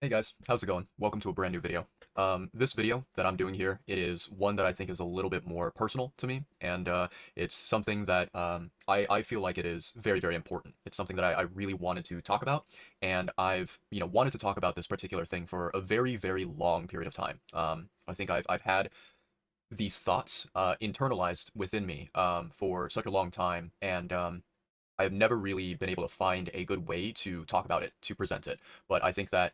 Hey guys, how's it going? Welcome to a brand new video. This video that I'm doing here, it is one that I think is a little bit more personal to me, and it's something that I feel like it is very, very important. It's something that I really wanted to talk about, and I've, wanted to talk about this particular thing for a very, very long period of time. I think I've had these thoughts internalized within me for such a long time, and I have never really been able to find a good way to talk about it, to present it. But I think that,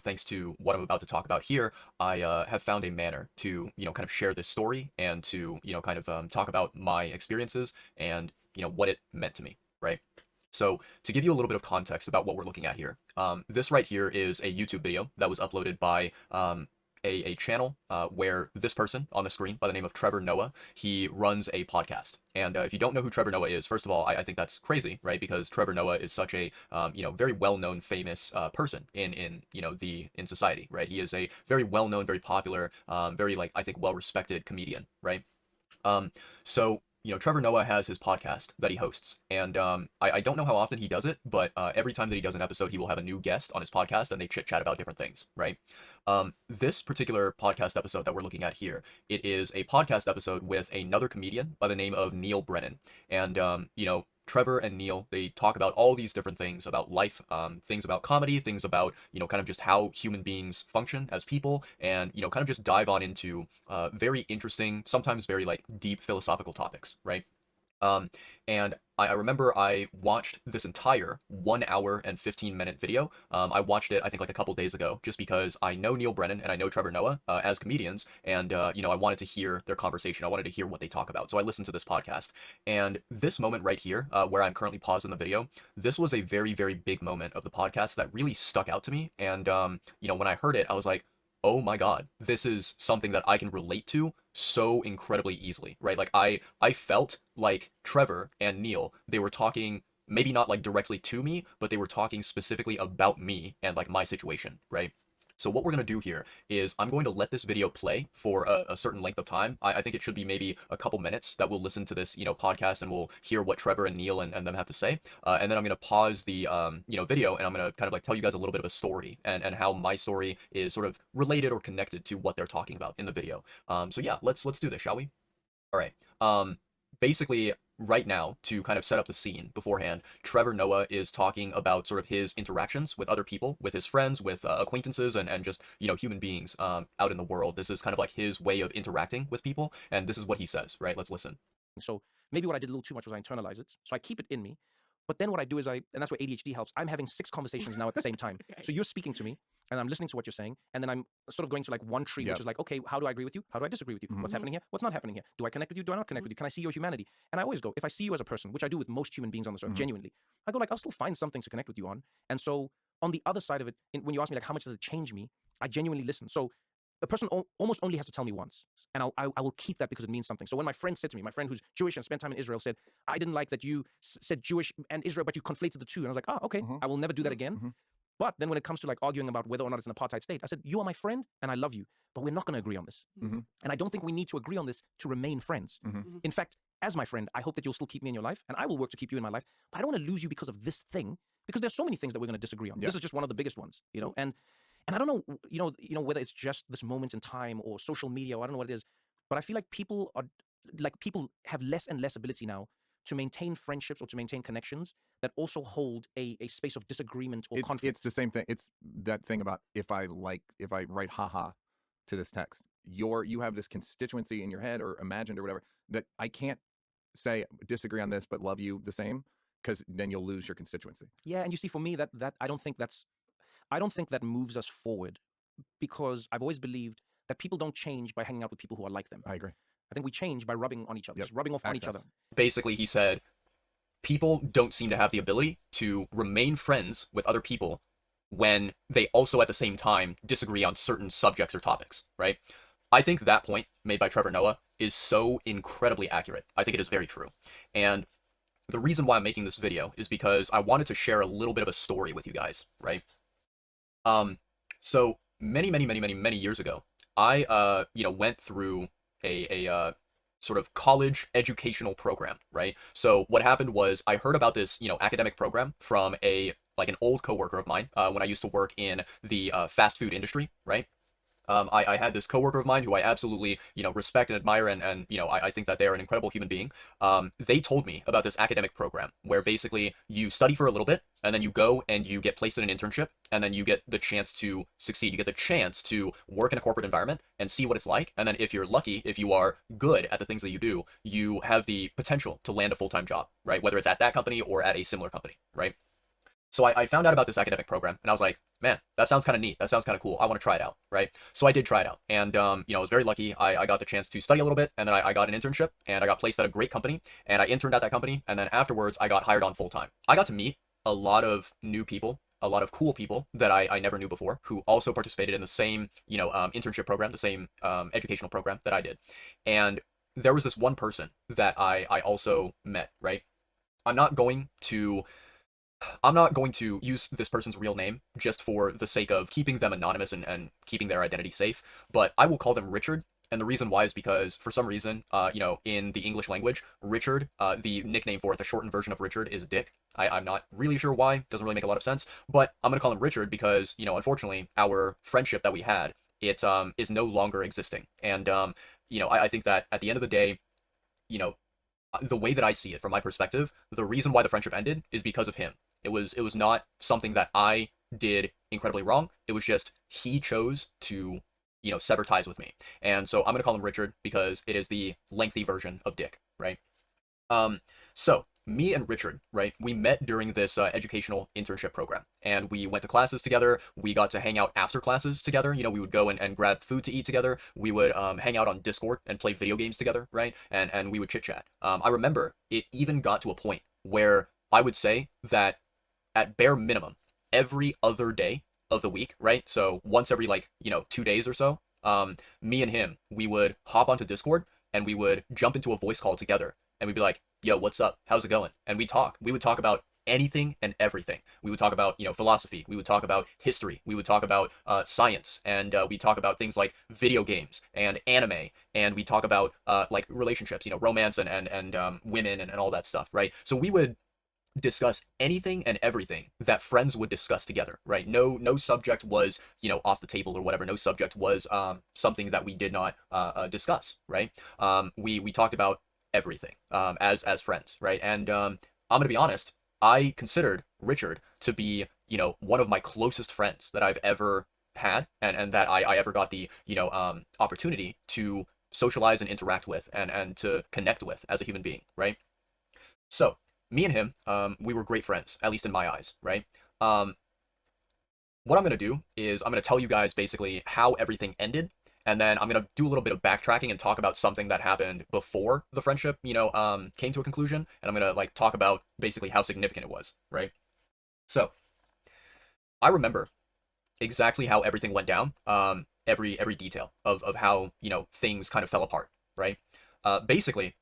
thanks to what I'm about to talk about here, I have found a manner to, kind of share this story and to, kind of talk about my experiences and, what it meant to me, right? So to give you a little bit of context about what we're looking at here, this right here is a YouTube video that was uploaded by a channel where this person on the screen by the name of Trevor Noah, he runs a podcast. And if you don't know who Trevor Noah is, first of all, I think that's crazy, right? Because Trevor Noah is such a, very well-known, famous person in society, right? He is a very well-known, very popular, very, like, I think, well-respected comedian, right? So Trevor Noah has his podcast that he hosts, and I don't know how often he does it, but every time that he does an episode, he will have a new guest on his podcast, and they chit chat about different things, right? This particular podcast episode that we're looking at here, it is a podcast episode with another comedian by the name of Neal Brennan, and Trevor and Neal, they talk about all these different things about life, things about comedy, things about, kind of just how human beings function as people, and, kind of just dive on into very interesting, sometimes very, like, deep philosophical topics, right? Um, and I remember I watched this entire 1 hour and 15-minute video. I watched it, I think, like a couple days ago, just because I know Neal Brennan and I know Trevor Noah as comedians, and I wanted to hear their conversation. I wanted to hear what they talk about. So I listened to this podcast, and this moment right here, where I'm currently paused in the video, this was a very, very big moment of the podcast that really stuck out to me. And when I heard it, I was like, oh my God, this is something that I can relate to so incredibly easily, right? Like I felt like Trevor and Neal, they were talking maybe not like directly to me, but they were talking specifically about me and like my situation, right? So what we're going to do here is I'm going to let this video play for a certain length of time. I think it should be maybe a couple minutes that we'll listen to this, podcast, and we'll hear what Trevor and Neal and them have to say. And then I'm going to pause the, video, and I'm going to kind of like tell you guys a little bit of a story and how my story is sort of related or connected to what they're talking about in the video. So yeah, let's do this, shall we? All right. Basically, right now, to kind of set up the scene beforehand, Trevor Noah is talking about sort of his interactions with other people, with his friends, with acquaintances, and just, human beings out in the world. This is kind of like his way of interacting with people, and this is what he says, right? Let's listen. So maybe what I did a little too much was I internalize it. So I keep it in me. But then what I do is and that's where ADHD helps. I'm having 6 conversations now at the same time. Okay. So you're speaking to me and I'm listening to what you're saying. And then I'm sort of going to like one tree, Yep. which is like, okay, how do I agree with you? How do I disagree with you? Mhm. What's happening here? What's not happening here? Do I connect with you? Do I not connect with you? Can I see your humanity? And I always go, if I see you as a person, which I do with most human beings on this earth, Mhm. genuinely, I go like, I'll still find something to connect with you on. And so on the other side of it, when you ask me like, how much does it change me? I genuinely listen. So a person almost only has to tell me once, and I will keep that because it means something. So when my friend said to me, my friend who's Jewish and spent time in Israel said, I didn't like that you said Jewish and Israel, but you conflated the two. And I was like, okay, Mhm. I will never do that again. Mhm. But then when it comes to like arguing about whether or not it's an apartheid state, I said, you are my friend and I love you, but we're not going to agree on this. Mhm. And I don't think we need to agree on this to remain friends. Mhm. In fact, as my friend, I hope that you'll still keep me in your life, and I will work to keep you in my life. But I don't want to lose you because of this thing, because there's so many things that we're going to disagree on. Yeah. This is just one of the biggest ones, And I don't know, whether it's just this moment in time or social media, or I don't know what it is, but I feel like people have less and less ability now to maintain friendships or to maintain connections that also hold a space of disagreement or It's conflict. the same thing. It's that thing about if I write haha to this text, you have this constituency in your head or imagined or whatever that I can't say disagree on this but love you the same, because then you'll lose your constituency. Yeah, and you see, for me, that I don't think that moves us forward, because I've always believed that people don't change by hanging out with people who are like them. I agree. I think we change by rubbing on each other, Yep. just rubbing off on each Access. other. Basically, he said, people don't seem to have the ability to remain friends with other people when they also at the same time disagree on certain subjects or topics, right? I think that point made by Trevor Noah is so incredibly accurate. I think it is very true. And the reason why I'm making this video is because I wanted to share a little bit of a story with you guys, right? So many, many, many, many, many years ago, I, went through a sort of college educational program, right? So what happened was I heard about this, academic program from a like an old coworker of mine, when I used to work in the fast food industry, right? I had this coworker of mine who I absolutely, respect and admire, and I think that they are an incredible human being. They told me about this academic program where basically you study for a little bit, and then you go and you get placed in an internship, and then you get the chance to succeed. You get the chance to work in a corporate environment and see what it's like. And then if you're lucky, if you are good at the things that you do, you have the potential to land a full-time job, right? Whether it's at that company or at a similar company, right? So I found out about this academic program and I was like, man, that sounds kind of neat. That sounds kind of cool. I want to try it out, right? So I did try it out. And, I was very lucky. I got the chance to study a little bit, and then I got an internship, and I got placed at a great company, and I interned at that company. And then afterwards, I got hired on full time. I got to meet a lot of new people, a lot of cool people that I never knew before, who also participated in the same, internship program, the same educational program that I did. And there was this one person that I also met, right? I'm not going to I'm not going to use this person's real name just for the sake of keeping them anonymous and keeping their identity safe, but I will call them Richard. And the reason why is because for some reason, in the English language, Richard, the nickname for it, the shortened version of Richard is Dick. I'm not really sure why. Doesn't really make a lot of sense, but I'm going to call him Richard because, unfortunately, our friendship that we had, it is no longer existing. And, I think that at the end of the day, you know, the way that I see it from my perspective, the reason why the friendship ended is because of him. It was not something that I did incredibly wrong. It was just he chose to, sever ties with me. And so I'm gonna call him Richard because it is the lengthy version of Dick, right? So me and Richard, right, we met during this educational internship program, and we went to classes together. We got to hang out after classes together. We would go and grab food to eat together. We would hang out on Discord and play video games together, right? And we would chit chat. I remember it even got to a point where I would say that at bare minimum, every other day of the week, right? So once every 2 days or so, me and him, we would hop onto Discord and we would jump into a voice call together, and we'd be like, yo, what's up? How's it going? And we talk. We would talk about anything and everything. We would talk about, philosophy. We would talk about history. We would talk about science. And we talk about things like video games and anime. And we talk about relationships, romance and women and all that stuff, right? So we would discuss anything and everything that friends would discuss together, right? No subject was, off the table or whatever. No subject was something that we did not discuss, right? We talked about everything as friends, right? And I'm gonna be honest, I considered Richard to be, one of my closest friends that I've ever had, and that I ever got the, opportunity to socialize and interact with and to connect with as a human being, right? So me and him, we were great friends, at least in my eyes, right? What I'm gonna do is I'm gonna tell you guys basically how everything ended, and then I'm gonna do a little bit of backtracking and talk about something that happened before the friendship, came to a conclusion, and I'm gonna talk about basically how significant it was, right? So I remember exactly how everything went down, every detail of how things kind of fell apart, right? Basically,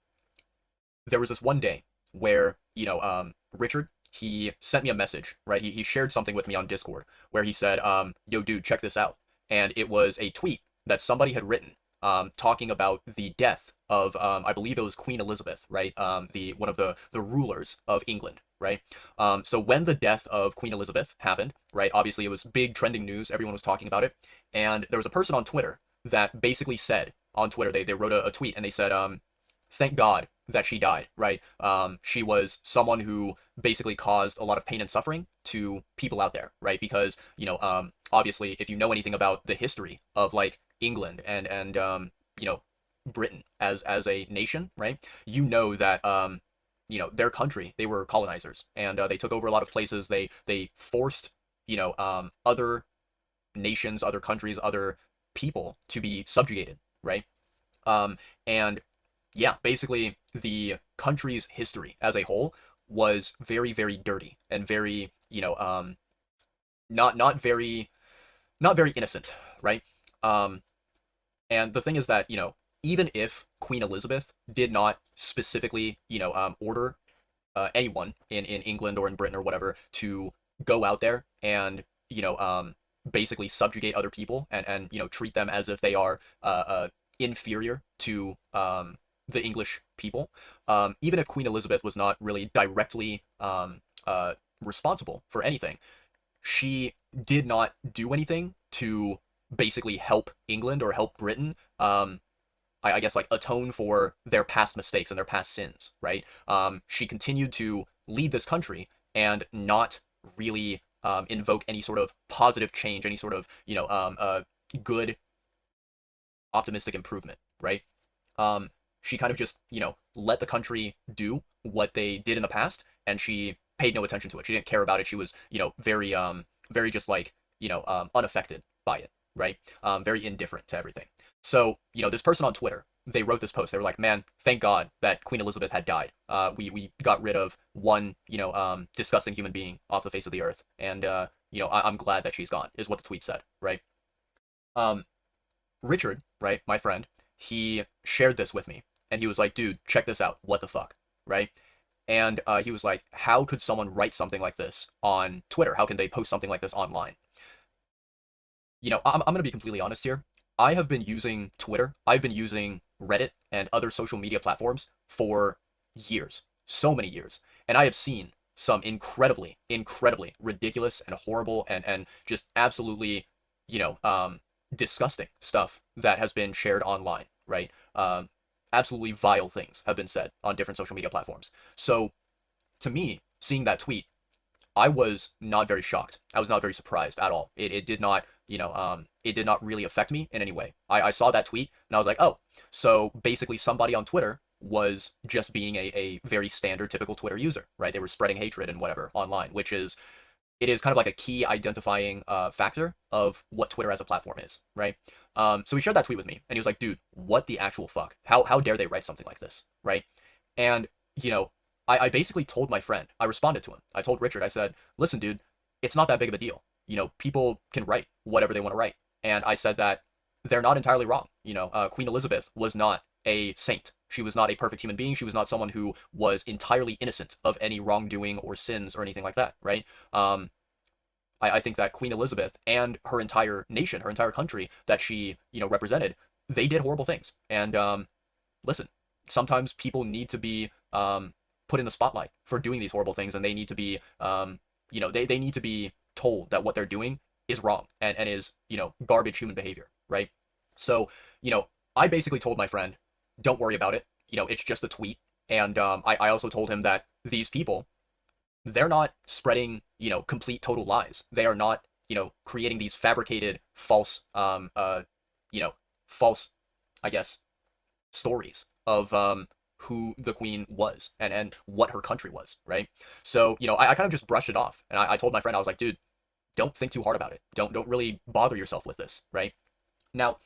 there was this one day where Richard, he sent me a message, right? He shared something with me on Discord where he said, yo dude, check this out. And it was a tweet that somebody had written, talking about the death of, I believe it was Queen Elizabeth, right? The one of the rulers of England, right? So when the death of Queen Elizabeth happened, right? Obviously it was big trending news. Everyone was talking about it. And there was a person on Twitter that basically said on Twitter, they wrote a tweet and they said, thank God that she died, right? She was someone who basically caused a lot of pain and suffering to people out there, right? Because, obviously, if you know anything about the history of England and Britain as a nation, right? You know that their country, they were colonizers, and they took over a lot of places. They forced other nations, other countries, other people to be subjugated, right? And yeah, basically the country's history as a whole was very, very dirty and very, not very innocent, right? Um, and the thing is that, even if Queen Elizabeth did not specifically, order anyone in England or in Britain or whatever to go out there and, basically subjugate other people and treat them as if they are inferior to the English people. Even if Queen Elizabeth was not really directly responsible for anything. She did not do anything to basically help England or help Britain. I guess like atone for their past mistakes and their past sins, right? She continued to lead this country and not really invoke any sort of positive change, any sort of good optimistic improvement, right? She kind of just let the country do what they did in the past, and she paid no attention to it. She didn't care about it. She was very just like unaffected by it, right? Very indifferent to everything. So this person on Twitter, they wrote this post. They were like, man, thank God that Queen Elizabeth had died. We got rid of one disgusting human being off the face of the earth, and I'm glad that she's gone, is what the tweet said, right? Richard, right, my friend, he shared this with me, and he was like, dude, check this out. What the fuck, right? And he was like, how could someone write something like this on Twitter? How can they post something like this online? I'm going to be completely honest here. I have been using Twitter. I've been using Reddit and other social media platforms for years, so many years. And I have seen some incredibly, incredibly ridiculous and horrible and just absolutely, disgusting stuff that has been shared online, right? Absolutely vile things have been said on different social media platforms. So to me, seeing that tweet, I was not very shocked. I was not very surprised at all. It did not, it did not really affect me in any way. I saw that tweet and I was like, oh, so basically somebody on Twitter was just being a very standard, typical Twitter user, right? They were spreading hatred and whatever online, it is kind of like a key identifying factor of what Twitter as a platform is, right? So he shared that tweet with me and he was like, dude, what the actual fuck? How dare they write something like this, right? And, I basically told my friend, I responded to him. I told Richard, I said, listen, dude, it's not that big of a deal. People can write whatever they want to write. And I said that they're not entirely wrong. Queen Elizabeth was not a saint. She was not a perfect human being. She was not someone who was entirely innocent of any wrongdoing or sins or anything like that, right? I think that Queen Elizabeth and her entire nation, her entire country that she, represented, they did horrible things. And listen, sometimes people need to be put in the spotlight for doing these horrible things, and they need to be, they need to be told that what they're doing is wrong and is, garbage human behavior, right? So, I basically told my friend, don't worry about it. It's just a tweet. And I also told him that these people, they're not spreading, complete total lies. They are not, creating these fabricated false, false, I guess, stories of who the queen was and what her country was, right? So, I kind of just brushed it off. And I told my friend, I was like, dude, don't think too hard about it. Don't really bother yourself with this, right? Now,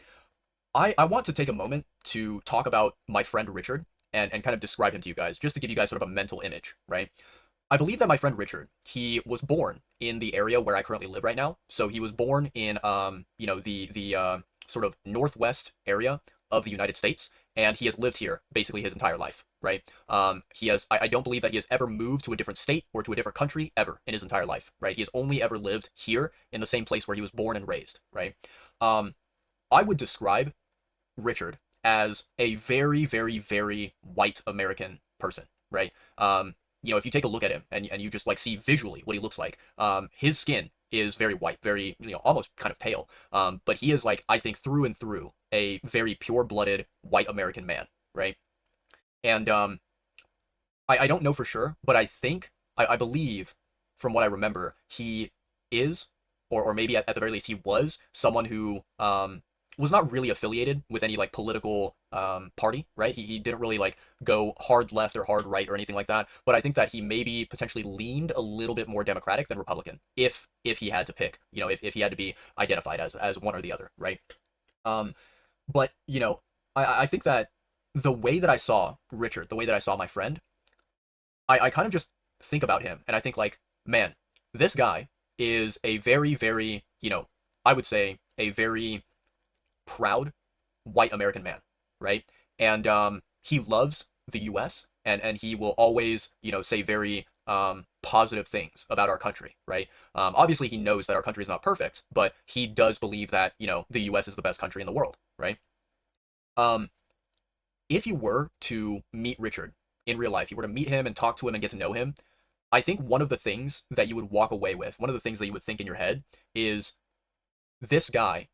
I want to take a moment to talk about my friend Richard and kind of describe him to you guys, just to give you guys sort of a mental image, right? I believe that my friend Richard, he was born in the area where I currently live right now. So he was born in, the sort of northwest area of the United States, and he has lived here basically his entire life, right? I don't believe that he has ever moved to a different state or to a different country ever in his entire life, right? He has only ever lived here in the same place where he was born and raised, right? I would describe Richard as a very, very, very white American person, right? If you take a look at him and you just like see visually what he looks like, his skin is very white, very, almost kind of pale. But he is like, I think through and through a very pure-blooded white American man, right? And I don't know for sure, but I believe from what I remember, he is, or maybe at the very least he was someone who was not really affiliated with any like political party, right? He didn't really like go hard left or hard right or anything like that. But I think that he maybe potentially leaned a little bit more Democratic than Republican, if he had to pick, if he had to be identified as one or the other, right? But I think that the way that I saw Richard, the way that I saw my friend, I kind of just think about him and I think like, man, this guy is a very, very, I would say a very proud white American man, right? And he loves the U.S. and he will always, say very positive things about our country, right? Obviously, he knows that our country is not perfect, but he does believe that the U.S. is the best country in the world, right? If you were to meet Richard in real life, you were to meet him and talk to him and get to know him, I think one of the things that you would walk away with, one of the things that you would think in your head is this guy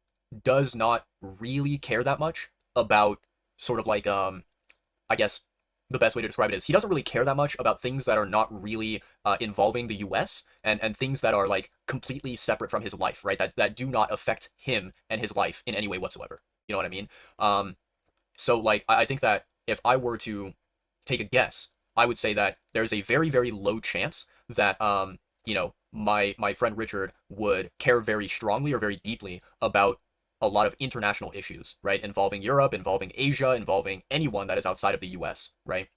does not really care that much about sort of like I guess the best way to describe it is he doesn't really care that much about things that are not really involving the U.S. and things that are like completely separate from his life, right? That do not affect him and his life in any way whatsoever. You know what I mean? So like I think that if I were to take a guess, I would say that there's a very, very low chance that my friend Richard would care very strongly or very deeply about a lot of international issues, right? Involving Europe, involving Asia, involving anyone that is outside of the US, right?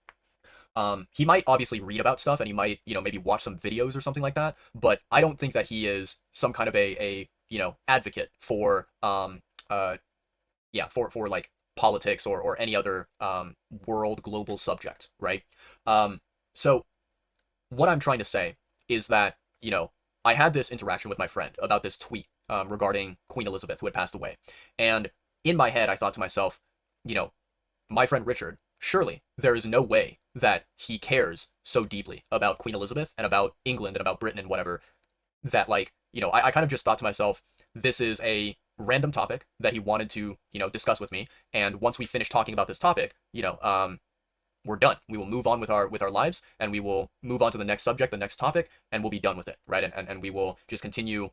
He might obviously read about stuff and he might, maybe watch some videos or something like that, but I don't think that he is some kind of a advocate for for like politics or any other world global subject, right? So what I'm trying to say is that, I had this interaction with my friend about this tweet regarding Queen Elizabeth, who had passed away. And in my head, I thought to myself, my friend Richard, surely there is no way that he cares so deeply about Queen Elizabeth and about England and about Britain and whatever, that like, I kind of just thought to myself, this is a random topic that he wanted to, discuss with me. And once we finish talking about this topic, we're done. We will move on with our lives, and we will move on to the next subject, the next topic, and we'll be done with it, right? And we will just continue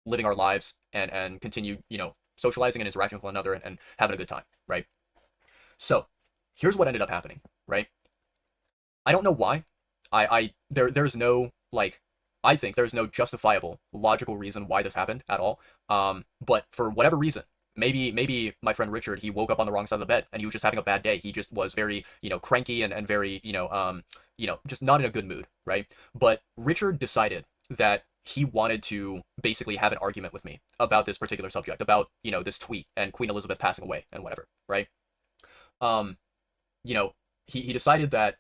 living our lives and continue, socializing and interacting with one another and having a good time, right? So here's what ended up happening, right? I don't know why. There's no like I think there's no justifiable logical reason why this happened at all. But for whatever reason, maybe my friend Richard, he woke up on the wrong side of the bed and he was just having a bad day. He just was very, cranky and very, just not in a good mood, right? But Richard decided that he wanted to basically have an argument with me about this particular subject, about, this tweet and Queen Elizabeth passing away and whatever, right? Um, he decided that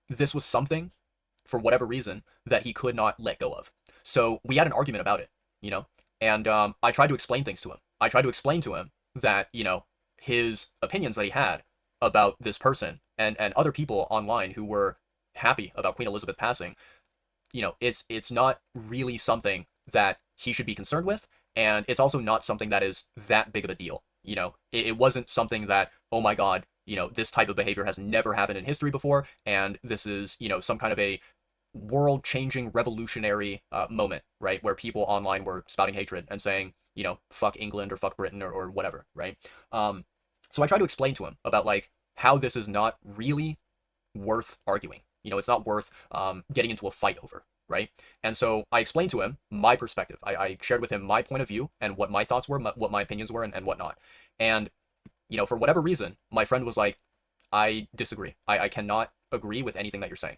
this was something, for whatever reason, that he could not let go of. So we had an argument about it, and I tried to explain things to him. I tried to explain to him that, his opinions that he had about this person and other people online who were happy about Queen Elizabeth passing, it's not really something that he should be concerned with, and it's also not something that is that big of a deal. It wasn't something that, oh my God, this type of behavior has never happened in history before, and this is, some kind of a world-changing revolutionary moment, right, where people online were spouting hatred and saying, fuck England or fuck Britain or whatever, right? So I tried to explain to him about like how this is not really worth arguing. It's not worth getting into a fight over, right? And so I explained to him my perspective. I shared with him my point of view and what my thoughts were, what my opinions were, and whatnot. And for whatever reason, my friend was like, I disagree. I cannot agree with anything that you're saying.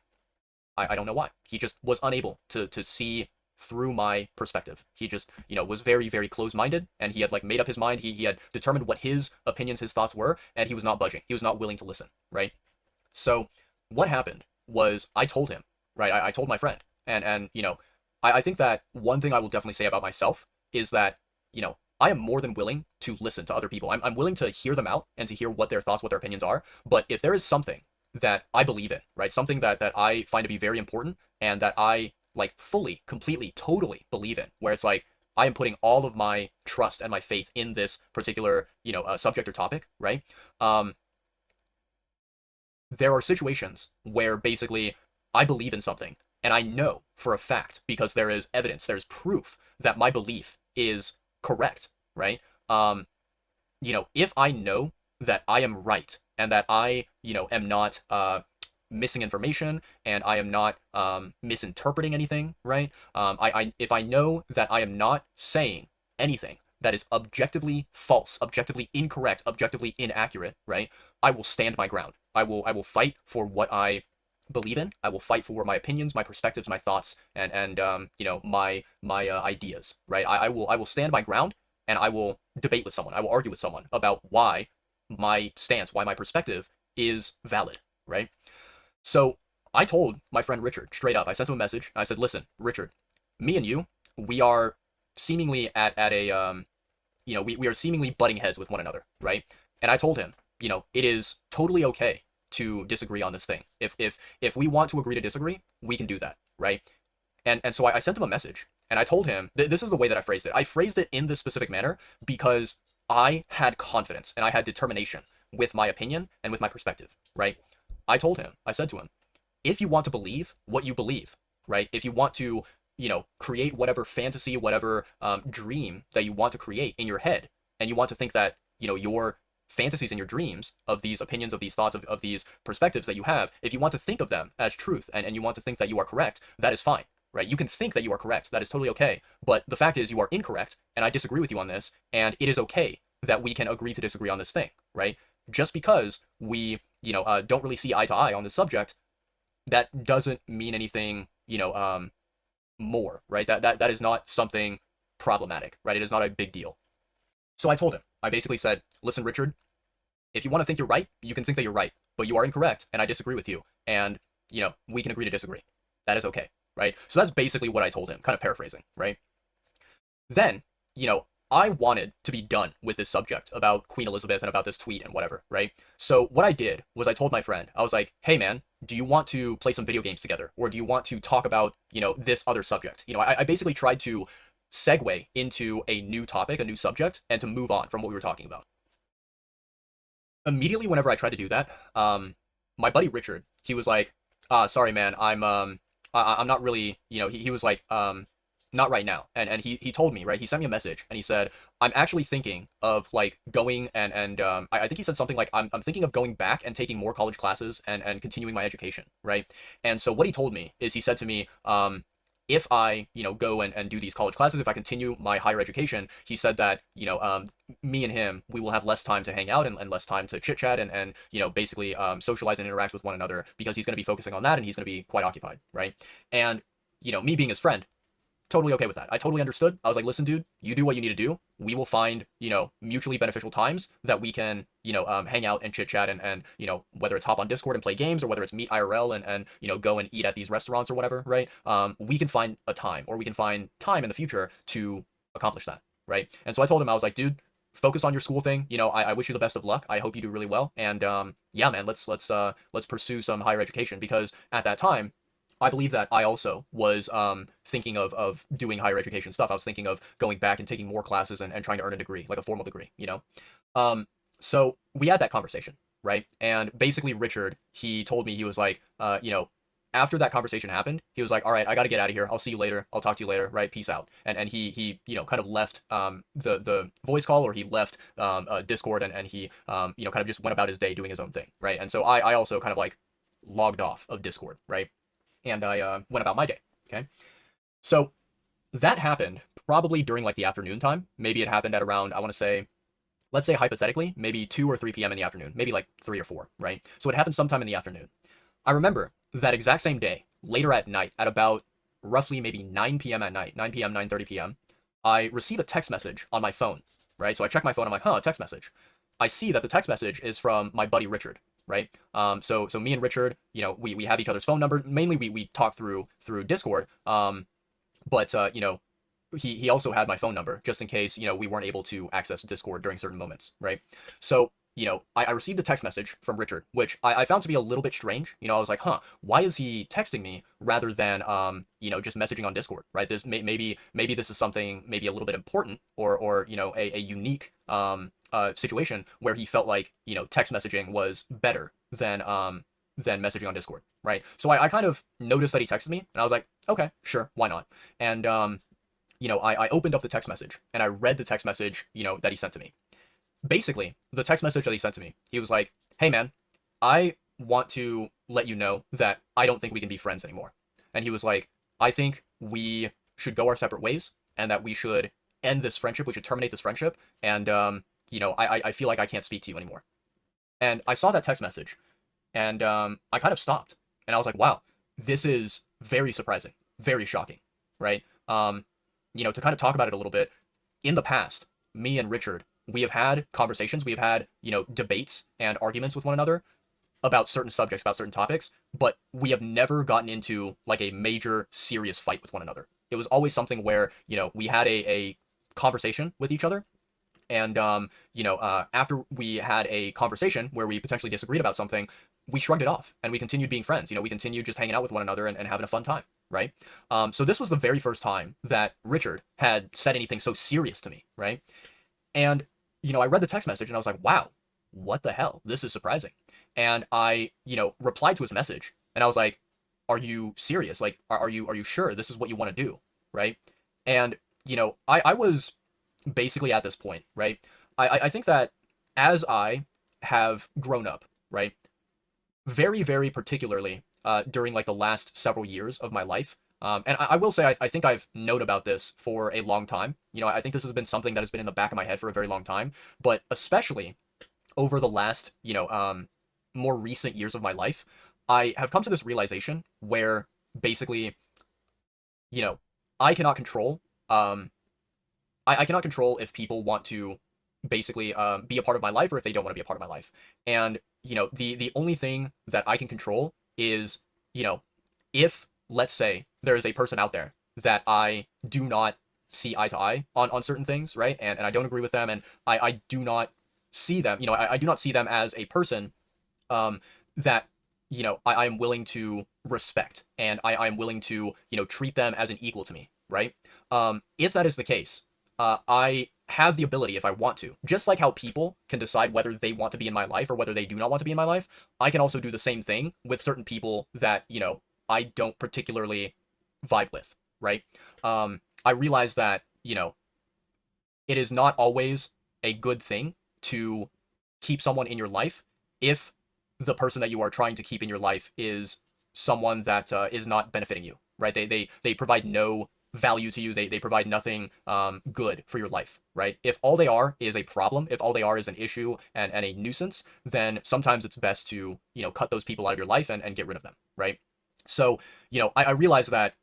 I don't know why. He just was unable to see through my perspective. He just, was very, very close-minded, and he had like made up his mind. He had determined what his opinions, his thoughts were, and he was not budging. He was not willing to listen, right? So what happened was I told him, right? I told my friend, and I think that one thing I will definitely say about myself is that, I am more than willing to listen to other people. I'm willing to hear them out and to hear what their thoughts, what their opinions are. But if there is something that I believe in, right? Something that I find to be very important and that I like fully, completely, totally believe in, where it's like I am putting all of my trust and my faith in this particular, subject or topic, right? There are situations where basically I believe in something and I know for a fact, because there is evidence, there's proof that my belief is correct, right? If I know that I am right and that I, am not missing information and I am not misinterpreting anything, right? If I know that I am not saying anything that is objectively false, objectively incorrect, objectively inaccurate, right? I will stand my ground. I will fight for what I believe in. I will fight for my opinions, my perspectives, my thoughts, and my ideas, right? I will stand my ground, and I will debate with someone. I will argue with someone about why my stance, why my perspective is valid, right? So I told my friend Richard straight up. I sent him a message. I said, "Listen, Richard, me and you, we are seemingly at a we are seemingly butting heads with one another, right?" And I told him, it is totally okay to disagree on this thing. If we want to agree to disagree, we can do that, right? And so I sent him a message, and I told him, this is the way that I phrased it. I phrased it in this specific manner because I had confidence and I had determination with my opinion and with my perspective, right? I said to him, if you want to believe what you believe, right? If you want to, create whatever fantasy, whatever dream that you want to create in your head, and you want to think that, your fantasies and your dreams of these opinions, of these thoughts, of these perspectives that you have, if you want to think of them as truth and you want to think that you are correct, that is fine, right? You can think that you are correct. That is totally okay. But the fact is you are incorrect, and I disagree with you on this, and it is okay that we can agree to disagree on this thing, right? Just because we, don't really see eye to eye on this subject, that doesn't mean anything, more, right? That is not something problematic, right? It is not a big deal. So I told him, I basically said, listen, Richard, if you want to think you're right, you can think that you're right, but you are incorrect, and I disagree with you, and, we can agree to disagree. That is okay, right? So that's basically what I told him, kind of paraphrasing, right? Then, I wanted to be done with this subject about Queen Elizabeth and about this tweet and whatever, right? So what I did was I told my friend, I was like, hey man, do you want to play some video games together? Or do you want to talk about, this other subject? I basically tried to segue into a new topic, a new subject, and to move on from what we were talking about. Immediately whenever I tried to do that, my buddy Richard, he was like, sorry man, I'm not really, he was like, not right now. And he told me, right, he sent me a message and he said, I'm actually thinking of like going and I think he said something like, I'm thinking of going back and taking more college classes and continuing my education, right? And so what he told me is, he said to me, if I, go and do these college classes, if I continue my higher education, he said that, me and him, we will have less time to hang out and less time to chit chat and basically socialize and interact with one another, because he's going to be focusing on that and he's going to be quite occupied, right? And, me being his friend, totally okay with that. I totally understood. I was like, listen, dude, you do what you need to do. We will find, mutually beneficial times that we can, hang out and chit chat and, whether it's hop on Discord and play games, or whether it's meet IRL and go and eat at these restaurants or whatever, right? We can find a time, or we can find time in the future to accomplish that, right? And so I told him, I was like, dude, focus on your school thing. I wish you the best of luck. I hope you do really well. And, yeah, man, let's pursue some higher education, because at that time, I believe that I also was thinking of doing higher education stuff. I was thinking of going back and taking more classes and trying to earn a degree, like a formal degree, So we had that conversation, right? And basically Richard, he told me, he was like, after that conversation happened, he was like, all right, I got to get out of here. I'll see you later. I'll talk to you later, right? Peace out. And he kind of left the voice call, or he left Discord, and he, kind of just went about his day doing his own thing, right? And so I also kind of like logged off of Discord, right? And I went about my day, okay? So that happened probably during like the afternoon time. Maybe it happened at around, I want to say, let's say hypothetically, maybe 2 or 3 p.m. in the afternoon, maybe like 3 or 4, right? So it happened sometime in the afternoon. I remember that exact same day, later at night, at about roughly maybe 9 p.m. at night, 9 p.m., 9:30 p.m., I receive a text message on my phone, right? So I check my phone, I'm like, a text message. I see that the text message is from my buddy Richard, right? So me and Richard, we have each other's phone number. Mainly we talk through Discord. But he also had my phone number just in case, we weren't able to access Discord during certain moments, right? So, I received a text message from Richard, which I found to be a little bit strange. I was like, why is he texting me rather than, just messaging on Discord, right? This maybe this is something maybe a little bit important, or a unique situation where he felt like, text messaging was better than messaging on Discord, right? So I kind of noticed that he texted me, and I was like, okay, sure, why not? And I opened up the text message, and I read the text message, that he sent to me. Basically, the text message that he sent to me, he was like, hey man, I want to let you know that I don't think we can be friends anymore. And he was like, I think we should go our separate ways, and that we should end this friendship, we should terminate this friendship, and I feel like I can't speak to you anymore. And I saw that text message, and I kind of stopped, and I was like, wow, this is very surprising, very shocking, right? To kind of talk about it a little bit, in the past, me and Richard, we have had conversations, we have had, debates and arguments with one another about certain subjects, about certain topics, but we have never gotten into like a major serious fight with one another. It was always something where, we had a conversation with each other, and after we had a conversation where we potentially disagreed about something, we shrugged it off and we continued being friends. We continued just hanging out with one another and having a fun time, right? So this was the very first time that Richard had said anything so serious to me, right? And, I read the text message and I was like, wow, what the hell? This is surprising. And I, replied to his message and I was like, are you serious? Like, are you sure this is what you want to do? Right? And, I was basically at this point, right? I think that as I have grown up, right? Very, very particularly during like the last several years of my life. And I will say, I think I've known about this for a long time. I think this has been something that has been in the back of my head for a very long time, but especially over the last, more recent years of my life, I have come to this realization where basically, you know, I cannot control, um, I cannot control if people want to basically be a part of my life or if they don't want to be a part of my life. And, the only thing that I can control is, you know, if, let's say, there is a person out there that I do not see eye to eye on certain things, right? And I don't agree with them, and I do not see them, I do not see them as a person that, I am willing to respect, and I am willing to, treat them as an equal to me, right? If that is the case, I have the ability, if I want to, just like how people can decide whether they want to be in my life or whether they do not want to be in my life, I can also do the same thing with certain people that, I don't particularly vibe with, right? I realize that, it is not always a good thing to keep someone in your life if the person that you are trying to keep in your life is someone that is not benefiting you, right? They provide no value to you. They provide nothing good for your life, right? If all they are is a problem, if all they are is an issue and a nuisance, then sometimes it's best to, cut those people out of your life and get rid of them, right? So, I realize that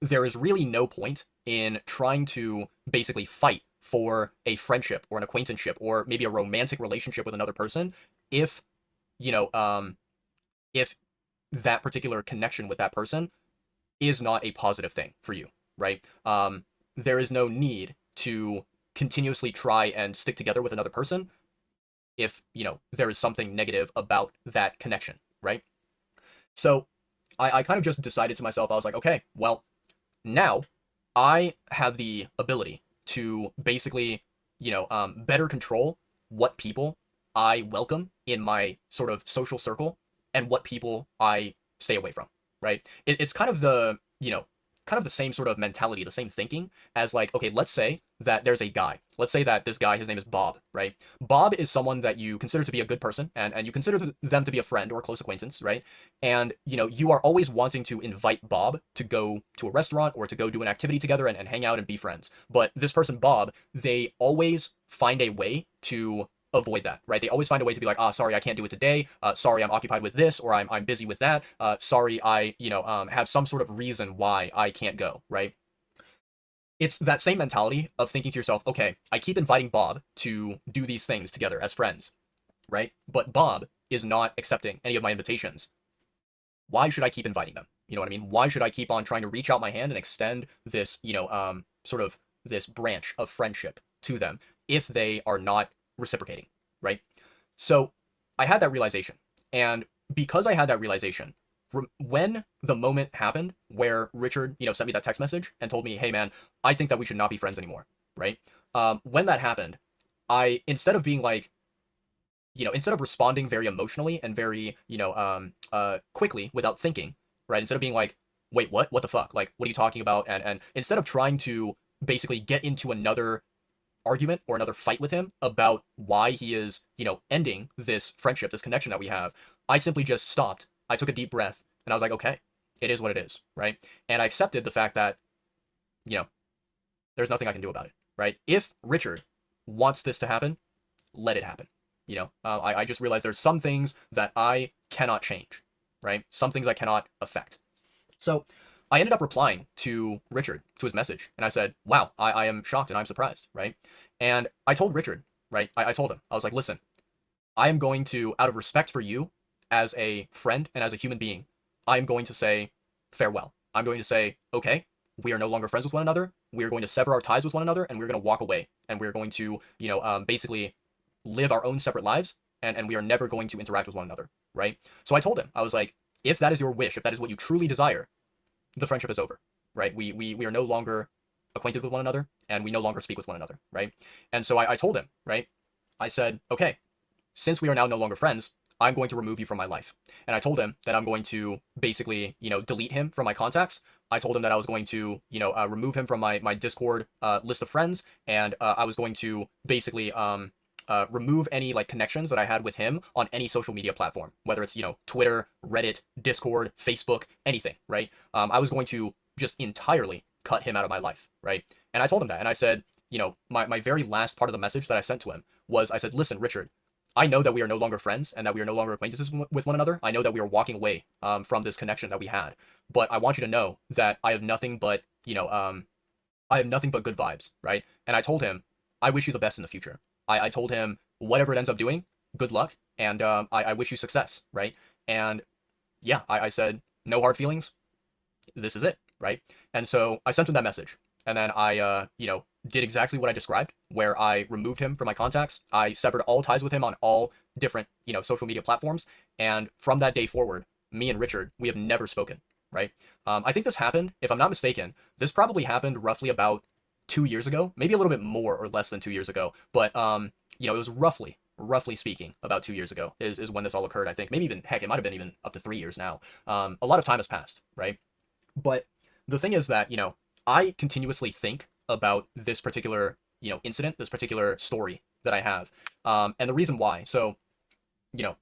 there is really no point in trying to basically fight for a friendship or an acquaintanceship or maybe a romantic relationship with another person if, you know, um, if that particular connection with that person is not a positive thing for you, right? There is no need to continuously try and stick together with another person if, there is something negative about that connection, right? So I kind of just decided to myself, I was like, okay, well, now I have the ability to basically, better control what people I welcome in my sort of social circle and what people I stay away from, right? It's kind of kind of the same sort of mentality, the same thinking as like, okay, let's say that there's a guy. Let's say that this guy, his name is Bob, right? Bob is someone that you consider to be a good person and you consider them to be a friend or a close acquaintance, right? And, you are always wanting to invite Bob to go to a restaurant or to go do an activity together and hang out and be friends. But this person, Bob, they always find a way to avoid that, right? They always find a way to be like, sorry, I can't do it today. Sorry, I'm occupied with this, or I'm busy with that. Sorry, I, have some sort of reason why I can't go, right? It's that same mentality of thinking to yourself, okay, I keep inviting Bob to do these things together as friends, right? But Bob is not accepting any of my invitations. Why should I keep inviting them? You know what I mean? Why should I keep on trying to reach out my hand and extend this, sort of this branch of friendship to them if they are not reciprocating, right? So I had that realization. And because I had that realization, when the moment happened where Richard, sent me that text message and told me, hey man, I think that we should not be friends anymore, right? When that happened, instead of being like, instead of responding very emotionally and very, quickly without thinking, right? Instead of being like, wait, what? What the fuck? Like, what are you talking about? And instead of trying to basically get into another argument or another fight with him about why he is, ending this friendship, this connection that we have, I simply just stopped. I took a deep breath and I was like, okay, it is what it is, right? And I accepted the fact that, there's nothing I can do about it, right? If Richard wants this to happen, let it happen. I just realized there's some things that I cannot change, right? Some things I cannot affect. So I ended up replying to Richard, to his message, and I said, wow, I am shocked and I'm surprised, right? And I told Richard, right? I told him, I was like, listen, I am going to, out of respect for you as a friend and as a human being, I am going to say farewell. I'm going to say, okay, we are no longer friends with one another. We are going to sever our ties with one another and we're going to walk away. And we're going to, basically live our own separate lives and we are never going to interact with one another. right? So I told him, I was like, if that is your wish, if that is what you truly desire, the friendship is over, right? We are no longer acquainted with one another, and we no longer speak with one another, right? And so I told him, right? I said, okay, since we are now no longer friends, I'm going to remove you from my life. And I told him that I'm going to basically, delete him from my contacts. I told him that I was going to, remove him from my Discord list of friends, and I was going to basically remove any like connections that I had with him on any social media platform, whether it's Twitter, Reddit, Discord, Facebook, anything, right? I was going to just entirely cut him out of my life, right? And I told him that, and I said, my very last part of the message that I sent to him was, I said, listen, Richard, I know that we are no longer friends and that we are no longer acquaintances with one another. I know that we are walking away from this connection that we had, but I want you to know that I have nothing but, I have nothing but good vibes, right? And I told him, I wish you the best in the future. I told him, whatever it ends up doing, good luck, and I wish you success, right? And yeah, I said, no hard feelings. This is it, right? And so I sent him that message. And then I, did exactly what I described, where I removed him from my contacts. I severed all ties with him on all different, social media platforms. And from that day forward, me and Richard, we have never spoken, right? I think this happened, if I'm not mistaken, this probably happened roughly about 2 years ago, maybe a little bit more or less than 2 years ago. But, it was roughly speaking, about 2 years ago is when this all occurred, I think. Maybe even, heck, it might have been even up to 3 years now. A lot of time has passed, right? But the thing is that, I continuously think about this particular, incident, this particular story that I have. And the reason why. So, you know,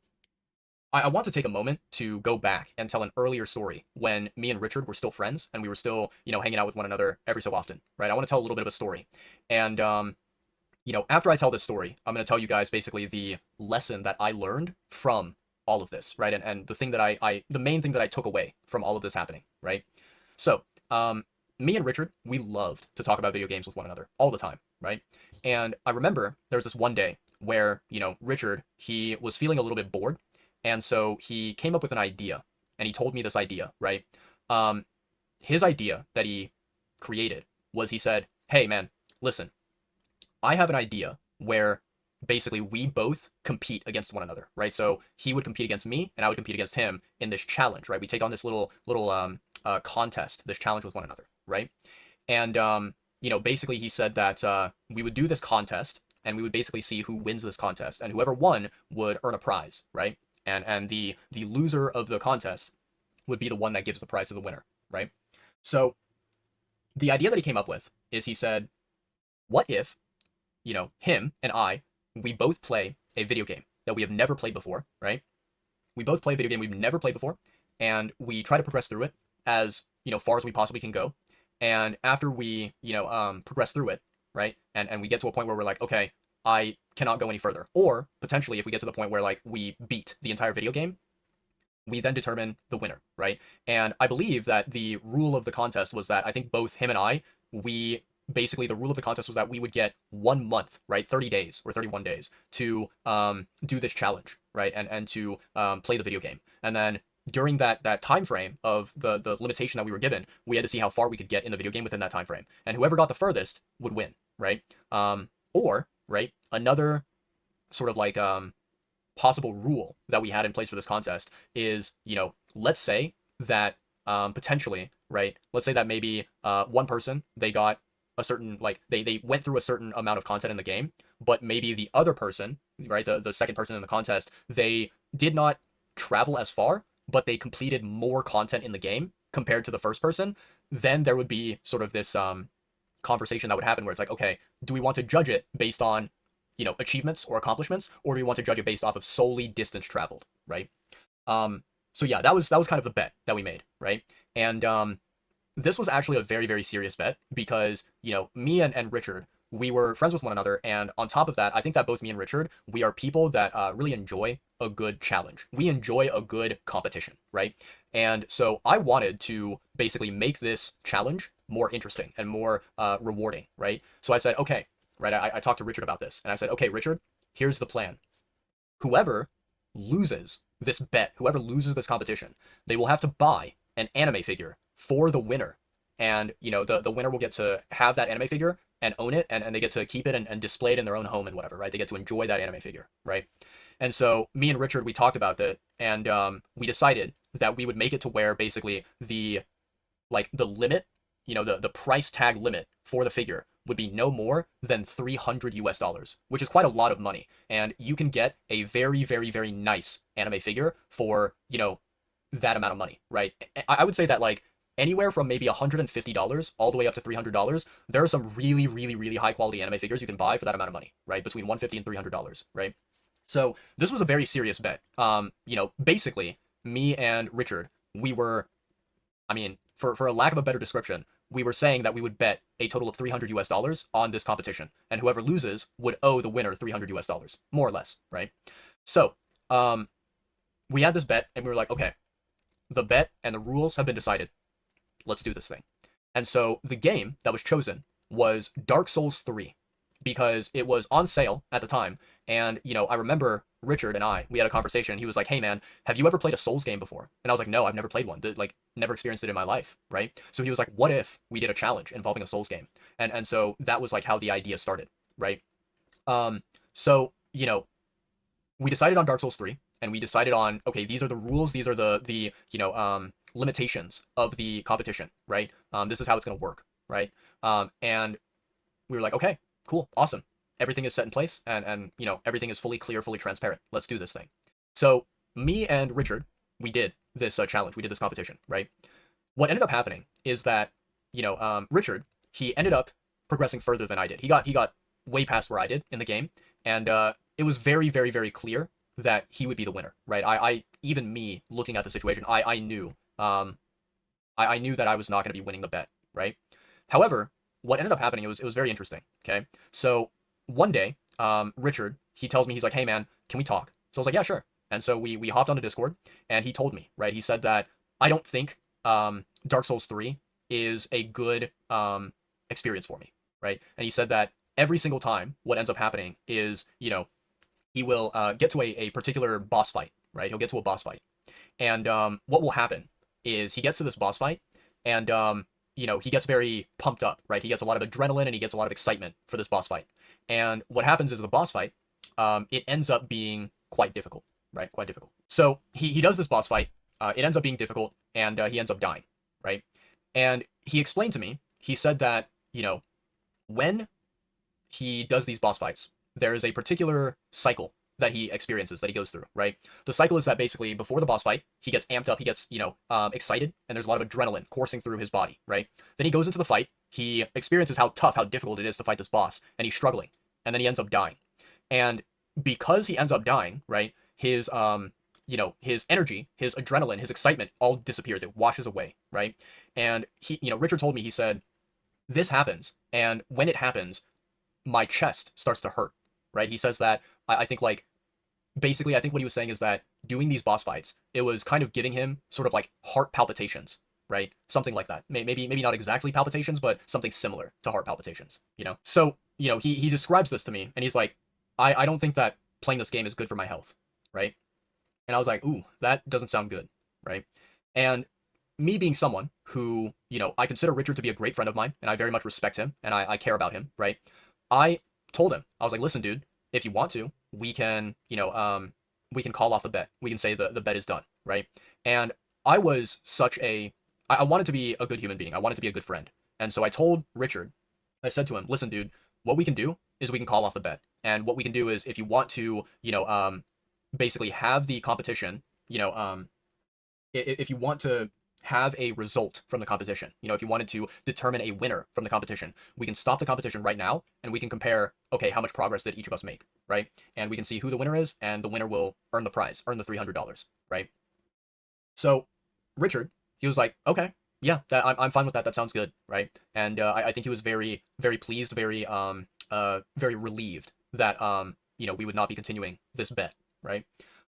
I want to take a moment to go back and tell an earlier story when me and Richard were still friends and we were still, hanging out with one another every so often, right? I want to tell a little bit of a story. And, after I tell this story, I'm going to tell you guys basically the lesson that I learned from all of this, right? And the thing that the main thing that I took away from all of this happening, right? So, me and Richard, we loved to talk about video games with one another all the time, right? And I remember there was this one day where, Richard, he was feeling a little bit bored. And so he came up with an idea and he told me this idea, right? His idea that he created was he said, hey, man, listen, I have an idea where basically we both compete against one another, right? So he would compete against me and I would compete against him in this challenge, right? We take on this little contest, this challenge with one another, right? And basically he said that we would do this contest and we would basically see who wins this contest, and whoever won would earn a prize, right? And the loser of the contest would be the one that gives the prize to the winner, right? So the idea that he came up with is he said, what if, him and I, we both play a video game that we have never played before, right? We both play a video game we've never played before, and we try to progress through it as, far as we possibly can go. And after we, progress through it, right? And we get to a point where we're like, okay, I cannot go any further. Or potentially if we get to the point where like we beat the entire video game, we then determine the winner, right? And I believe that the rule of the contest was that I think both him and I, basically the rule of the contest was that we would get 1 month, right? 30 days or 31 days to do this challenge, right? And to play the video game. And then during that time frame of the limitation that we were given, we had to see how far we could get in the video game within that time frame. And whoever got the furthest would win, right? Or, right, another sort of like possible rule that we had in place for this contest is, let's say that potentially, right, let's say that maybe one person, they got a certain, like, they went through a certain amount of content in the game, but maybe the other person, right, the second person in the contest, they did not travel as far, but they completed more content in the game compared to the first person. Then there would be sort of this conversation that would happen where it's like, okay, do we want to judge it based on, achievements or accomplishments, or do we want to judge it based off of solely distance traveled, right? So yeah, that was kind of the bet that we made, right? And this was actually a very, very serious bet because, me and Richard, we were friends with one another. And on top of that, I think that both me and Richard, we are people that really enjoy a good challenge. We enjoy a good competition, right? And so I wanted to basically make this challenge more interesting and more rewarding, right? So I said, okay, right, I talked to Richard about this. And I said, okay, Richard, here's the plan. Whoever loses this bet, whoever loses this competition, they will have to buy an anime figure for the winner. And, the winner will get to have that anime figure and own it, and they get to keep it and display it in their own home and whatever, right? They get to enjoy that anime figure, right? And so me and Richard, we talked about that, and we decided that we would make it to where basically the limit, the price tag limit for the figure would be no more than $300, which is quite a lot of money. And you can get a very, very, very nice anime figure for, that amount of money, right? I would say that like anywhere from maybe $150 all the way up to $300, there are some really, really, really high quality anime figures you can buy for that amount of money, right? Between $150 and $300, right? So this was a very serious bet. Basically, me and Richard, we were, I mean, for a lack of a better description, we were saying that we would bet a total of $300 on this competition, and whoever loses would owe the winner $300, more or less, right? So, we had this bet, and we were like, okay, the bet and the rules have been decided. Let's do this thing. And so the game that was chosen was Dark Souls 3, because it was on sale at the time. And, I remember Richard and we had a conversation. He was like, hey, man, have you ever played a Souls game before? And I was like, no, I've never played one. Like, never experienced it in my life, right? So he was like, what if we did a challenge involving a Souls game? And so that was like how the idea started, right? So, we decided on Dark Souls 3, and we decided on, okay, these are the rules, these are the limitations of the competition, right? This is how it's going to work, right? And we were like, okay, cool, awesome. Everything is set in place, and everything is fully clear, fully transparent. Let's do this thing. So me and Richard, we did this challenge, we did this competition, right? What ended up happening is that, Richard, he ended up progressing further than I did. He got way past where I did in the game, and it was very, very, very clear that he would be the winner, right? I even me looking at the situation, I knew, I knew that I was not going to be winning the bet, right? However, what ended up happening, it was very interesting. Okay, so one day, Richard, he tells me, he's like, hey man, can we talk? So I was like, yeah, sure. And so we hopped onto Discord, and he told me, right? He said that I don't think Dark Souls 3 is a good experience for me, right? And he said that every single time, what ends up happening is, he will get to a particular boss fight, right? He'll get to a boss fight, and what will happen is he gets to this boss fight, and he gets very pumped up, right? He gets a lot of adrenaline and he gets a lot of excitement for this boss fight. And what happens is the boss fight, it ends up being quite difficult, right? Quite difficult. So he does this boss fight. It ends up being difficult, and he ends up dying, right? And he explained to me, he said that, when he does these boss fights, there is a particular cycle that he experiences, that he goes through, right? The cycle is that basically before the boss fight, he gets amped up, he gets, excited, and there's a lot of adrenaline coursing through his body, right? Then he goes into the fight, he experiences how tough, how difficult it is to fight this boss, and he's struggling, and then he ends up dying. And because he ends up dying, right, his his energy, his adrenaline, his excitement all disappears, it washes away, right? And Richard told me, he said, this happens, and when it happens, my chest starts to hurt, right? He says that, I think like, basically, I think what he was saying is that doing these boss fights, it was kind of giving him sort of like heart palpitations, right? Something like that. Maybe not exactly palpitations, but something similar to heart palpitations, So, he describes this to me, and he's like, I don't think that playing this game is good for my health, right? And I was like, ooh, that doesn't sound good, right? And me being someone who, I consider Richard to be a great friend of mine, and I very much respect him, and I care about him, right? I told him, I was like, listen, dude, if you want to, we can, we can call off the bet. We can say the bet is done, right? And I was I wanted to be a good human being. I wanted to be a good friend. And so I told Richard, I said to him, listen, dude, what we can do is we can call off the bet. And what we can do is, if you want to, basically have the competition, if you want to have a result from the competition, if you wanted to determine a winner from the competition, we can stop the competition right now, and we can compare, okay, how much progress did each of us make, right? And we can see who the winner is, and the winner will earn the prize, earn the $300, right? So Richard, he was like, okay, yeah, I'm fine with that. That sounds good, right? And I think he was very, very pleased, very very relieved that we would not be continuing this bet, right?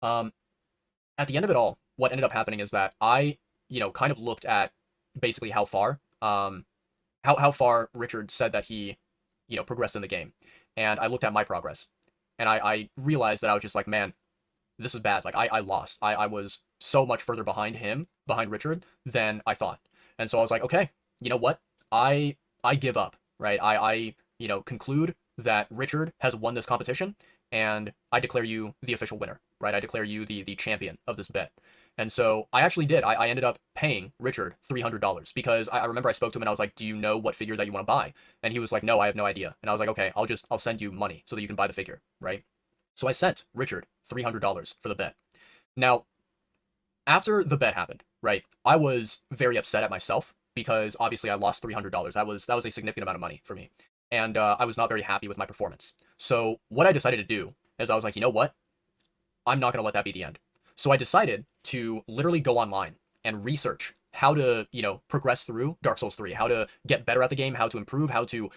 At the end of it all, what ended up happening is that I kind of looked at basically how far Richard said that he progressed in the game, and I looked at my progress, and I realized that I was just like, man, this is bad. Like, I lost. I was so much further behind Richard, than I thought. And so I was like, okay, you know what? I give up, right? conclude that Richard has won this competition, and I declare you the official winner, right? I declare you the champion of this bet. And so I actually did. I ended up paying Richard $300 because I remember I spoke to him and I was like, do you know what figure that you want to buy? And he was like, no, I have no idea. And I was like, okay, I'll send you money so that you can buy the figure, right? So I sent Richard $300 for the bet. Now, after the bet happened, right, I was very upset at myself because obviously I lost $300. That was a significant amount of money for me, and I was not very happy with my performance. So what I decided to do is I was like, you know what, I'm not gonna let that be the end. So I decided to literally go online and research how to progress through Dark Souls 3, how to get better at the game, how to improve, how to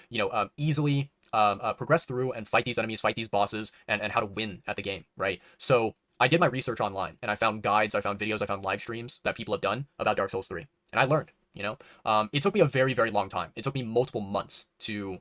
easily progress through and fight these enemies, fight these bosses, and how to win at the game, right? So I did my research online and I found guides, I found videos, I found live streams that people have done about Dark Souls 3. And I learned, it took me a very, very long time. It took me multiple months to,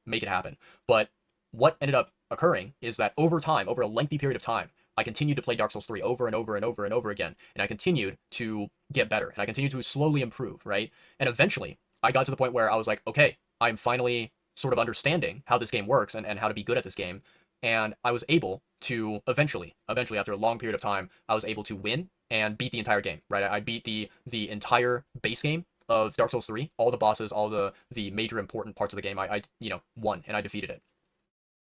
make it happen. But what ended up occurring is that over time, over a lengthy period of time, I continued to play Dark Souls 3 over and over and over and over again. And I continued to get better and I continued to slowly improve, right? And eventually I got to the point where I was like, okay, I'm finally sort of understanding how this game works and how to be good at this game. And I was able to eventually, after a long period of time, I was able to win and beat the entire game, right? I beat the entire base game of Dark Souls 3, all the bosses, all the major important parts of the game. I won and I defeated it.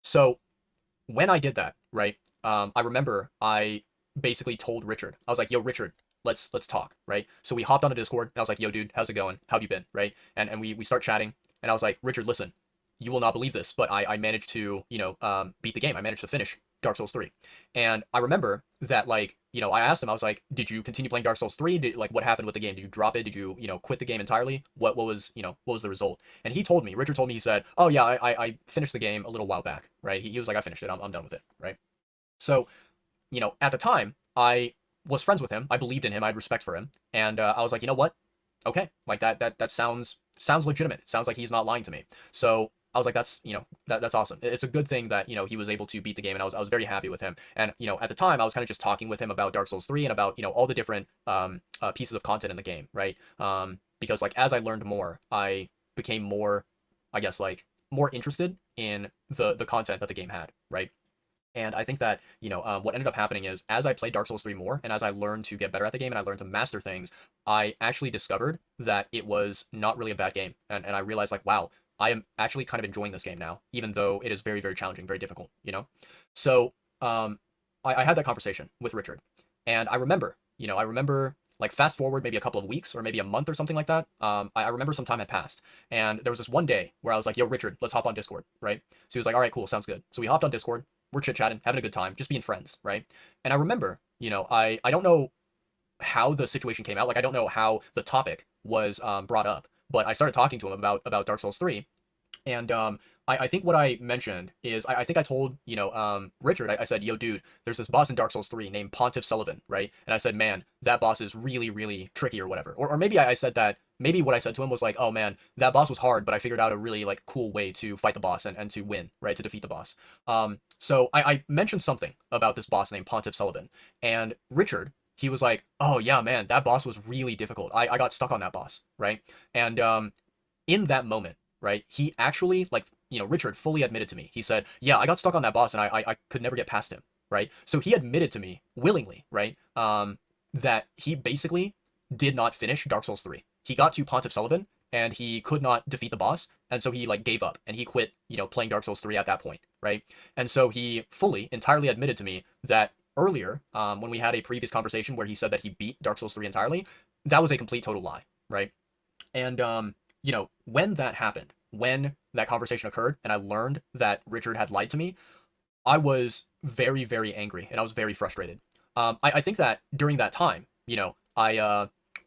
So when I did that, right, I remember I basically told Richard, I was like, yo, Richard, let's talk, right? So we hopped on a Discord and I was like, yo, dude, how's it going? How have you been, right? And we start chatting and I was like, Richard, listen, you will not believe this, but I managed to, beat the game. I managed to finish Dark Souls 3. And I remember that, like, I asked him, I was like, did you continue playing Dark Souls 3? What happened with the game? Did you drop it? Did you, quit the game entirely? What was, what was the result? And Richard told me, he said, oh yeah, I finished the game a little while back, right? He was like, I finished it. I'm done with it, right? So, at the time, I was friends with him. I believed in him. I had respect for him. And I was like, you know what? Okay, like that sounds legitimate. It sounds like he's not lying to me. So I was like, that's awesome. It's a good thing that he was able to beat the game, and I was very happy with him. And at the time, I was kind of just talking with him about Dark Souls 3 and about all the different pieces of content in the game, right? Because like as I learned more, I became more, I guess, like more interested in the content that the game had, right? And I think that, what ended up happening is as I played Dark Souls 3 more and as I learned to get better at the game and I learned to master things, I actually discovered that it was not really a bad game. And I realized, like, wow, I am actually kind of enjoying this game now, even though it is very, very challenging, very difficult. So I had that conversation with Richard. And I remember like fast forward maybe a couple of weeks or maybe a month or something like that. I remember some time had passed. And there was this one day where I was like, yo, Richard, let's hop on Discord, right? So he was like, all right, cool, sounds good. So we hopped on Discord. We're chit-chatting, having a good time, just being friends, right? And I remember, I don't know how the situation came out. Like, I don't know how the topic was brought up, but I started talking to him about Dark Souls 3. And I think what I mentioned is I think I told, Richard, I said, yo, dude, there's this boss in Dark Souls 3 named Pontiff Sullivan, right? And I said, man, that boss is really, really tricky or whatever. Or maybe I said that, maybe what I said to him was like, oh man, that boss was hard, but I figured out a really like cool way to fight the boss and to win, right? To defeat the boss. So I mentioned something about this boss named Pontiff Sullivan. And Richard, he was like, oh yeah, man, that boss was really difficult. I got stuck on that boss, right? And in that moment, right, he actually, like, Richard fully admitted to me. He said, yeah, I got stuck on that boss and I could never get past him, right? So he admitted to me willingly, right, that he basically did not finish Dark Souls 3. He got to Pontiff Sullivan and he could not defeat the boss. And so he like gave up and he quit, playing Dark Souls 3 at that point, right? And so he fully, entirely admitted to me that earlier, when we had a previous conversation where he said that he beat Dark Souls 3 entirely, that was a complete total lie, right? And when that happened, when that conversation occurred, and I learned that Richard had lied to me, I was very, very angry and I was very frustrated. I think that during that time,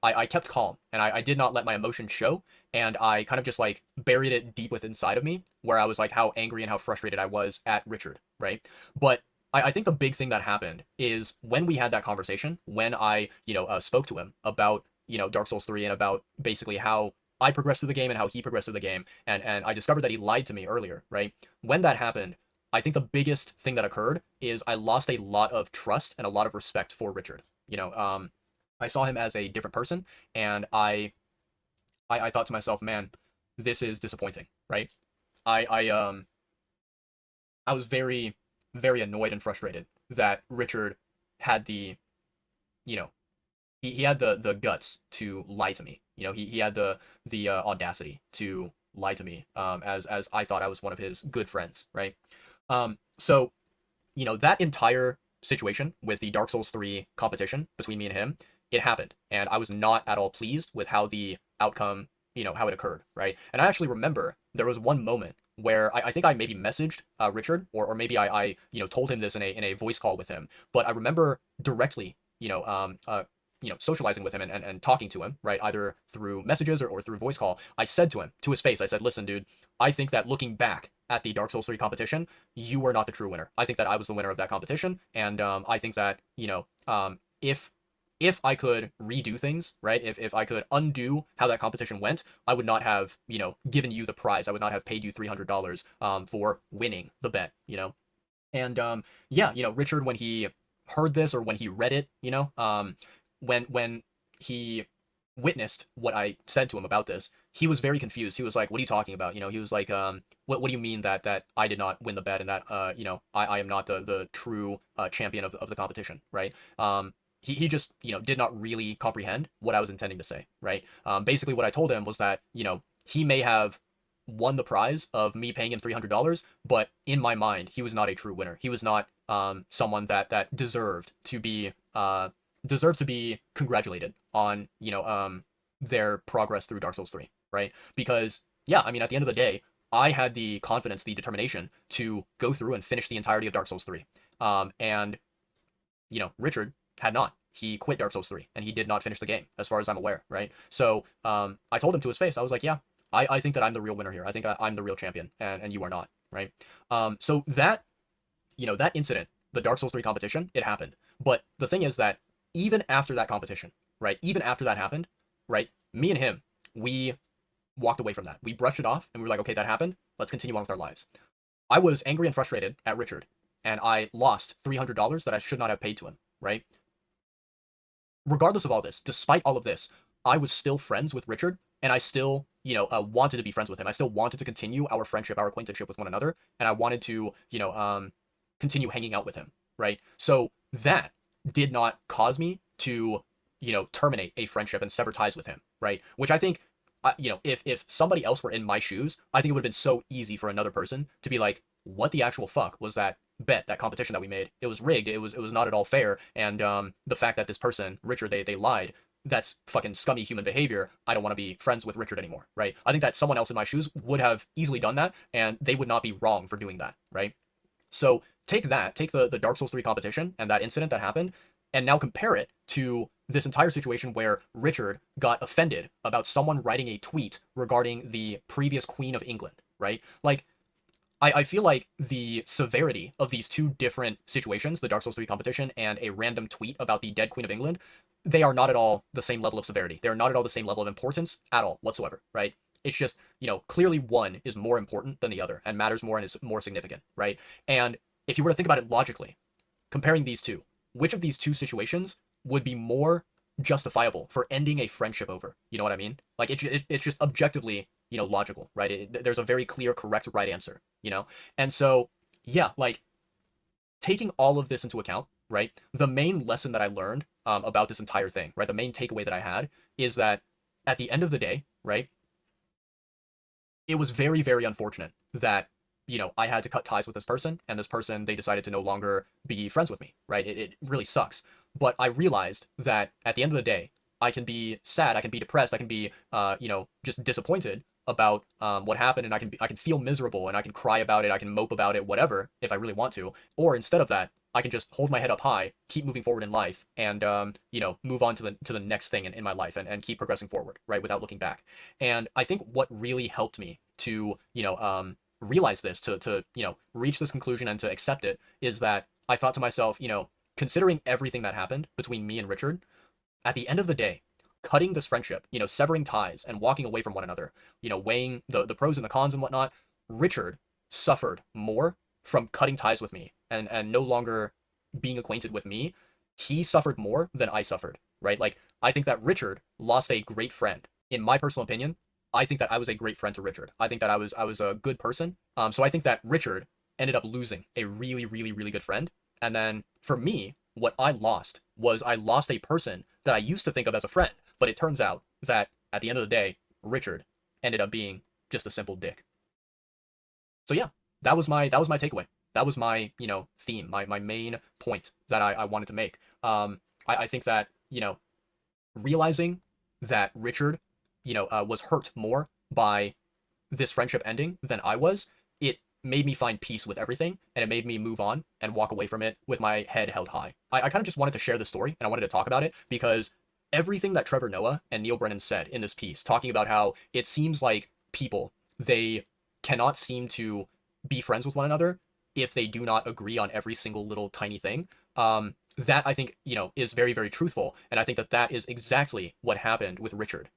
I kept calm and I did not let my emotions show, and I kind of just like buried it deep within inside of me, where I was like how angry and how frustrated I was at Richard, right? But I think the big thing that happened is when we had that conversation, when I spoke to him about Dark Souls 3 and about basically how I progressed through the game and how he progressed through the game, and I discovered that he lied to me earlier, right? When that happened, I think the biggest thing that occurred is I lost a lot of trust and a lot of respect for Richard. I saw him as a different person, and I thought to myself, man, this is disappointing, right? I was very, very annoyed and frustrated that Richard had the, you know, he had the guts to lie to me. He had the audacity to lie to me, as I thought I was one of his good friends, right? So that entire situation with the Dark Souls 3 competition between me and him, it happened, and I was not at all pleased with how the outcome, how it occurred, right? And I actually remember there was one moment where I think I maybe messaged Richard, or maybe I told him this in a voice call with him, but I remember directly, socializing with him and talking to him, right? Either through messages or through voice call. I said to him, to his face, I said, listen, dude, I think that looking back at the Dark Souls 3 competition, you were not the true winner. I think that I was the winner of that competition. And I think that, if I could redo things, right? If I could undo how that competition went, I would not have, given you the prize. I would not have paid you $300 for winning the bet. And yeah, Richard, when he heard this or when he read it, when he witnessed what I said to him about this, he was very confused. He was like, "What are you talking about?" He was like, what do you mean that I did not win the bet and that I am not the true champion of the competition, right?" He just did not really comprehend what I was intending to say, right? Basically, what I told him was that he may have won the prize of me paying him $300, but in my mind, he was not a true winner. He was not someone that deserved to be congratulated on their progress through Dark Souls 3, right? Because yeah, I mean, at the end of the day, I had the confidence, the determination to go through and finish the entirety of Dark Souls 3. And Richard had not. He quit Dark Souls 3 and he did not finish the game, as far as I'm aware, right? So I told him to his face, I was like, yeah, I think that I'm the real winner here. I think I'm the real champion, and you are not, right? So that incident, the Dark Souls 3 competition, it happened. But the thing is that even after that competition, right? Even after that happened, right? Me and him, we walked away from that. We brushed it off and we were like, okay, that happened. Let's continue on with our lives. I was angry and frustrated at Richard, and I lost $300 that I should not have paid to him, right? Regardless of all this, despite all of this, I was still friends with Richard, and I still, wanted to be friends with him. I still wanted to continue our friendship, our acquaintanceship with one another, and I wanted to, continue hanging out with him, right? So that did not cause me to, terminate a friendship and sever ties with him, right? Which I think, if somebody else were in my shoes, I think it would have been so easy for another person to be like, what the actual fuck was that bet, that competition that we made? It was rigged. It was not at all fair. And the fact that this person, Richard, they lied, that's fucking scummy human behavior. I don't want to be friends with Richard anymore, right? I think that someone else in my shoes would have easily done that, and they would not be wrong for doing that, right? So take the Dark Souls 3 competition and that incident that happened, and now compare it to this entire situation where Richard got offended about someone writing a tweet regarding the previous Queen of England, right? Like, I feel like the severity of these two different situations, the Dark Souls 3 competition and a random tweet about the dead Queen of England, they are not at all the same level of severity. They are not at all the same level of importance at all whatsoever, right? It's just, clearly one is more important than the other and matters more and is more significant, right? And if you were to think about it logically, comparing these two, which of these two situations would be more justifiable for ending a friendship over? You know what I mean? Like, it's just objectively, logical, right? There's a very clear, correct, right answer, And so, yeah, like, taking all of this into account, right? The main lesson that I learned about this entire thing, right? The main takeaway that I had is that at the end of the day, right? It was very, very unfortunate that, I had to cut ties with this person, and this person, they decided to no longer be friends with me, right? It really sucks. But I realized that at the end of the day, I can be sad, I can be depressed, I can be, just disappointed about what happened, and I can feel miserable, and I can cry about it, I can mope about it, whatever, if I really want to. Or instead of that, I can just hold my head up high, keep moving forward in life, and move on to the next thing in my life, and keep progressing forward, right, without looking back. And I think what really helped me to realize this, to reach this conclusion and to accept it, is that I thought to myself, considering everything that happened between me and Richard, at the end of the day, cutting this friendship, severing ties and walking away from one another, weighing the pros and the cons and whatnot, Richard suffered more from cutting ties with me and no longer being acquainted with me. He suffered more than I suffered, right? Like, I think that Richard lost a great friend. In my personal opinion, I think that I was a great friend to Richard. I think that I was a good person. So I think that Richard ended up losing a really, really, really good friend. And then for me, what I lost was I lost a person that I used to think of as a friend. But it turns out that at the end of the day, Richard ended up being just a simple dick. So yeah, that was my takeaway. That was my, theme, my main point that I wanted to make. I think that, realizing that Richard, was hurt more by this friendship ending than I was, it made me find peace with everything, and it made me move on and walk away from it with my head held high. I kind of just wanted to share this story, and I wanted to talk about it because everything that Trevor Noah and Neal Brennan said in this piece, talking about how it seems like people, they cannot seem to be friends with one another if they do not agree on every single little tiny thing. That I think, is very, very truthful. And I think that that is exactly what happened with Richard.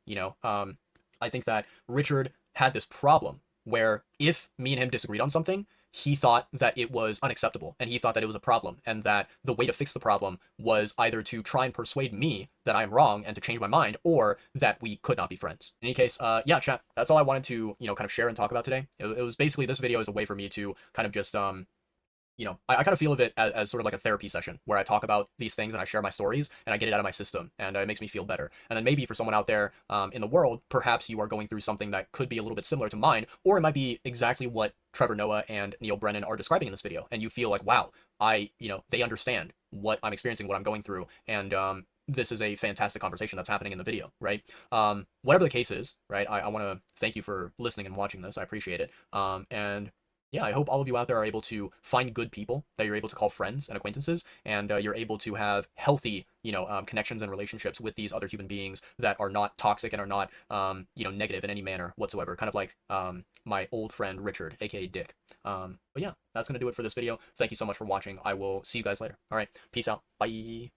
I think that Richard had this problem where if me and him disagreed on something, he thought that it was unacceptable and he thought that it was a problem and that the way to fix the problem was either to try and persuade me that I'm wrong and to change my mind or that we could not be friends. In any case, yeah, chat, that's all I wanted to, kind of share and talk about today. It was basically, this video is a way for me to kind of just, I kind of feel of it as sort of like a therapy session where I talk about these things and I share my stories and I get it out of my system and it makes me feel better. And then maybe for someone out there in the world, perhaps you are going through something that could be a little bit similar to mine, or it might be exactly what Trevor Noah and Neal Brennan are describing in this video. And you feel like, wow, they understand what I'm experiencing, what I'm going through. And this is a fantastic conversation that's happening in the video, right? Whatever the case is, right? I want to thank you for listening and watching this. I appreciate it. And yeah, I hope all of you out there are able to find good people that you're able to call friends and acquaintances, and you're able to have healthy, connections and relationships with these other human beings that are not toxic and are not, negative in any manner whatsoever. Kind of like my old friend Richard, aka Dick. But yeah, that's gonna do it for this video. Thank you so much for watching. I will see you guys later. All right, peace out. Bye.